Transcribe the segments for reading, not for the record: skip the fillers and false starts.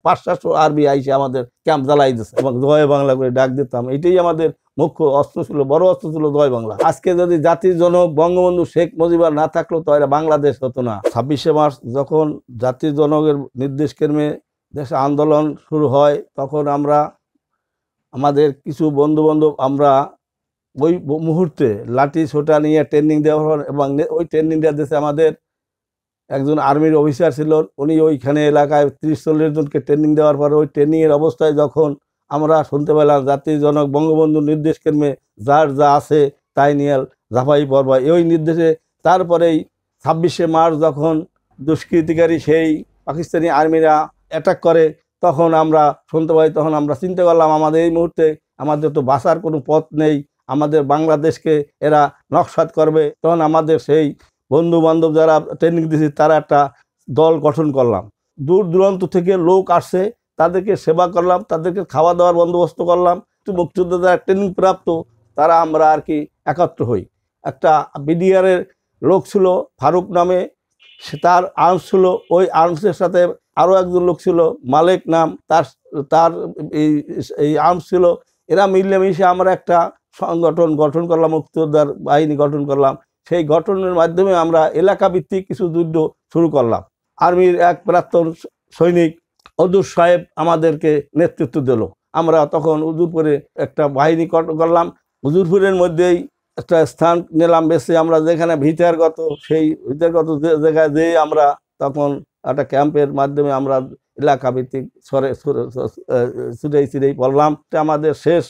500 army আইসে আমাদের camp জ্বালাই দিচ্ছে এবং জয় বাংলা করে ডাক দিতাম। এটাই আমাদের মুখ্য অস্ত্র ছিল, বড় অস্ত্র ছিল জয় বাংলা। আজকে যদি জাতির জনক বঙ্গবন্ধু শেখ মুজিবুর না থাকলো তো এরা বাংলাদেশ হতো না। 26শে মার্চ যখন জাতির জনকের নির্দেশ ক্রমে দেশে আন্দোলন শুরু হয়, তখন আমরা আমাদের কিছু বন্ধু বান্ধব আমরা ওই মুহূর্তে লাঠি ছোটা নিয়ে ট্রেনিং দেওয়া এবং ওই ট্রেনিংটা দিয়েছে আমাদের একজন আর্মির অফিসার ছিল। উনি ওইখানে এলাকায় 30-40 জনকে ট্রেনিং দেওয়ার পরে ওই ট্রেনিংয়ের অবস্থায় যখন আমরা শুনতে পেলাম জাতির জনক বঙ্গবন্ধুর নির্দেশ ক্রমে যার যা আছে তাই নিয়ে ঝাঁপাই পড়বা, ওই নির্দেশে তারপরেই 26শে মার্চ যখন দুষ্কৃতিকারী সেই পাকিস্তানি আর্মিরা অ্যাটাক করে তখন আমরা শুনতে পাই, তখন আমরা চিন্তা করলাম আমাদের এই মুহূর্তে আমাদের তো বাঁচার কোনো পথ নেই, আমাদের বাংলাদেশকে এরা নকশাত করবে। তখন আমাদের সেই বন্ধু বান্ধব যারা ট্রেনিং দিয়েছে তারা একটা দল গঠন করলাম। দূর দূরান্ত থেকে লোক আসছে, তাদেরকে সেবা করলাম, তাদেরকে খাওয়া দাওয়ার বন্দোবস্ত করলাম। মুক্তিযোদ্ধা যারা ট্রেনিং প্রাপ্ত তারা আমরা আর কি একত্র হই। একটা বিডিআরের লোক ছিল ফারুক নামে, তার আর্মস ছিল, ওই আর্মসের সাথে আরও একজন লোক ছিল মালিক নাম, তার এই আর্মস ছিল। এরা মিলেমিশে আমরা একটা সংগঠন গঠন করলাম, মুক্তিযোদ্ধার বাহিনী গঠন করলাম। সেই গঠনের মাধ্যমে আমরা এলাকা ভিত্তিক কিছু যুদ্ধ শুরু করলাম। আর্মির এক প্রাক্তন সৈনিক অদুর সাহেব আমাদেরকে নেতৃত্ব দিল। আমরা তখন উদয়পুরে একটা বাহিনী করলাম। উদয়পুরের মধ্যেই একটা স্থান নিলাম বেশি, আমরা যেখানে ভিতরগত সেই ভিতরগত জায়গায় যেয়ে আমরা তখন একটা ক্যাম্পের মাধ্যমে আমরা এলাকা ভিত্তিক ছুটেই পড়লাম। আমাদের শেষ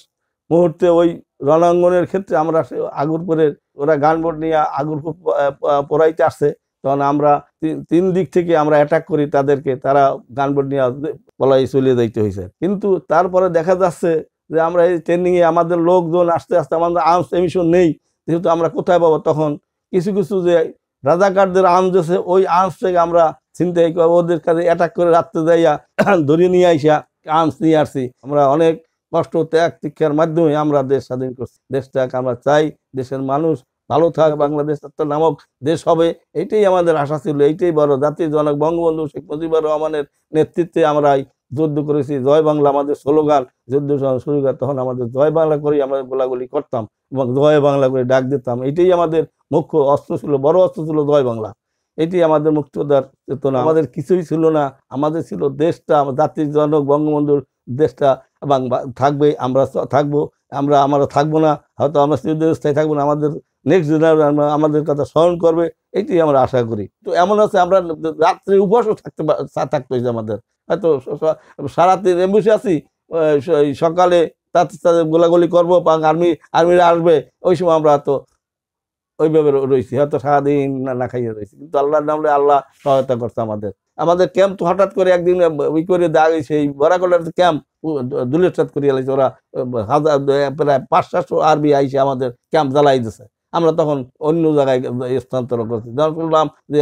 মুহূর্তে ওই রণাঙ্গনের ক্ষেত্রে আমরা আগুরপুরের ওরা গানবোট নিয়ে আগুরপুর পড়াইতে আসছে, তখন আমরা 3 দিক থেকে আমরা অ্যাটাক করি তাদেরকে, তারা গানবোট নিয়ে পলাই চলে যাইতে হয়েছে। কিন্তু তারপরে দেখা যাচ্ছে যে আমরা এই ট্রেনিংয়ে আমাদের লোকজন আস্তে আস্তে আমাদের আর্মস এমিশন নেই, যেহেতু আমরা কোথায় পাবো, তখন কিছু কিছু যে রাজাকারদের আর্মস আছে ওই আর্মস থেকে আমরা চিন্তাই ওদের কাছে অ্যাটাক করে রাত্রে যাইয়া ধরে নিয়ে আইসা আর্মস নিয়ে আসছি। আমরা অনেক কষ্ট ত্যাগ শিক্ষার মাধ্যমে আমরা দেশ স্বাধীন করছি। দেশটাকে আমরা চাই দেশের মানুষ ভালো থাক, বাংলাদেশ একটা নামক দেশ হবে, এইটাই আমাদের আশা ছিল। এইটাই বড় জাতির জনক বঙ্গবন্ধু শেখ মুজিবুর রহমানের নেতৃত্বে আমরা যুদ্ধ করেছি। জয় বাংলা আমাদের স্লোগান, যুদ্ধ শুরু করে তখন আমাদের জয় বাংলা করেই আমরা গোলাগুলি করতাম এবং জয় বাংলা করে ডাক দিতাম। এটাই আমাদের মুখ্য অস্ত্র ছিল, বড় অস্ত্র ছিল জয় বাংলা। এটি আমাদের মুক্তিযোদ্ধার চেতনা। আমাদের কিছুই ছিল না, আমাদের ছিল দেশটা, জাতির জনক বঙ্গবন্ধুর দেশটা এবং থাকবে, আমরা থাকবো, আমরা থাকবো না, হয়তো আমরা চিরস্থায়ী থাকবো না, আমাদের নেক্সট জেনারেশন আমাদের কথা স্মরণ করবে, এটি আমরা আশা করি। তো এমন আছে আমরা রাত্রে উপবাসও থাকতে হয়েছে আমাদের, হয়তো সারাদিন বসে আছি, সকালে তাদের গোলাগুলি করবো, আর্মিরা আসবে, ওই সময় আমরা তো ওইভাবে রয়েছি, হয়তো সারাদিন না খাইয়ে রয়েছি। কিন্তু আল্লাহর নামে আল্লাহ সহায়তা করছে আমাদের ক্যাম্প তো হঠাৎ করে একদিন ওই করে দাঁড়িয়ে সেই বরাকলার ক্যাম্প দুলেরসাদ করিয়ে আলাইছে, ওরা প্রায় 500 আর্মি আইসে আমাদের ক্যাম্প জ্বালাই দিছে। আমরা তখন অন্য জায়গায় স্থানান্তর করছি, যখন শুনলাম যে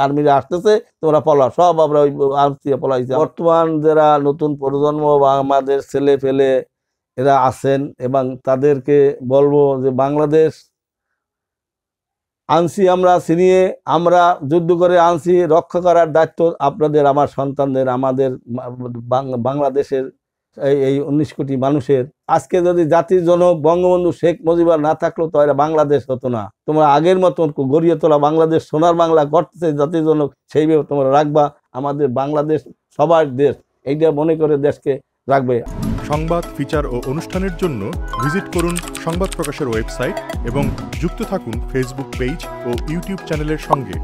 আর্মিরা আসতেছে তোমরা পলা, সব আমরা ওই আর্মস দিয়ে পলাইছি। বর্তমান যারা নতুন প্রজন্ম বা আমাদের ছেলে ফেলে এরা আছেন এবং তাদেরকে বলবো যে বাংলাদেশ আনছি আমরা ছিনিয়ে, আমরা যুদ্ধ করে আনছি, রক্ষা করার দায়িত্ব আপনাদের, আমার সন্তানদের, আমাদের বাংলাদেশের এই 19 কোটি মানুষের। আজকে যদি জাতির জনক বঙ্গবন্ধু শেখ মুজিবুর না থাকলো তো এরা বাংলাদেশ হতো না। তোমরা আগের মতন গড়িয়ে তোলা বাংলাদেশ সোনার বাংলা করতেছে জাতির জনক, সেইভাবে তোমরা রাখবা। আমাদের বাংলাদেশ সবার দেশ, এইটা মনে করে দেশকে রাখবে। সংবাদ, ফিচার ও অনুষ্ঠানের জন্য ভিজিট করুন সংবাদ প্রকাশের ওয়েবসাইট এবং যুক্ত থাকুন ফেসবুক পেজ ও ইউটিউব চ্যানেলের সঙ্গে।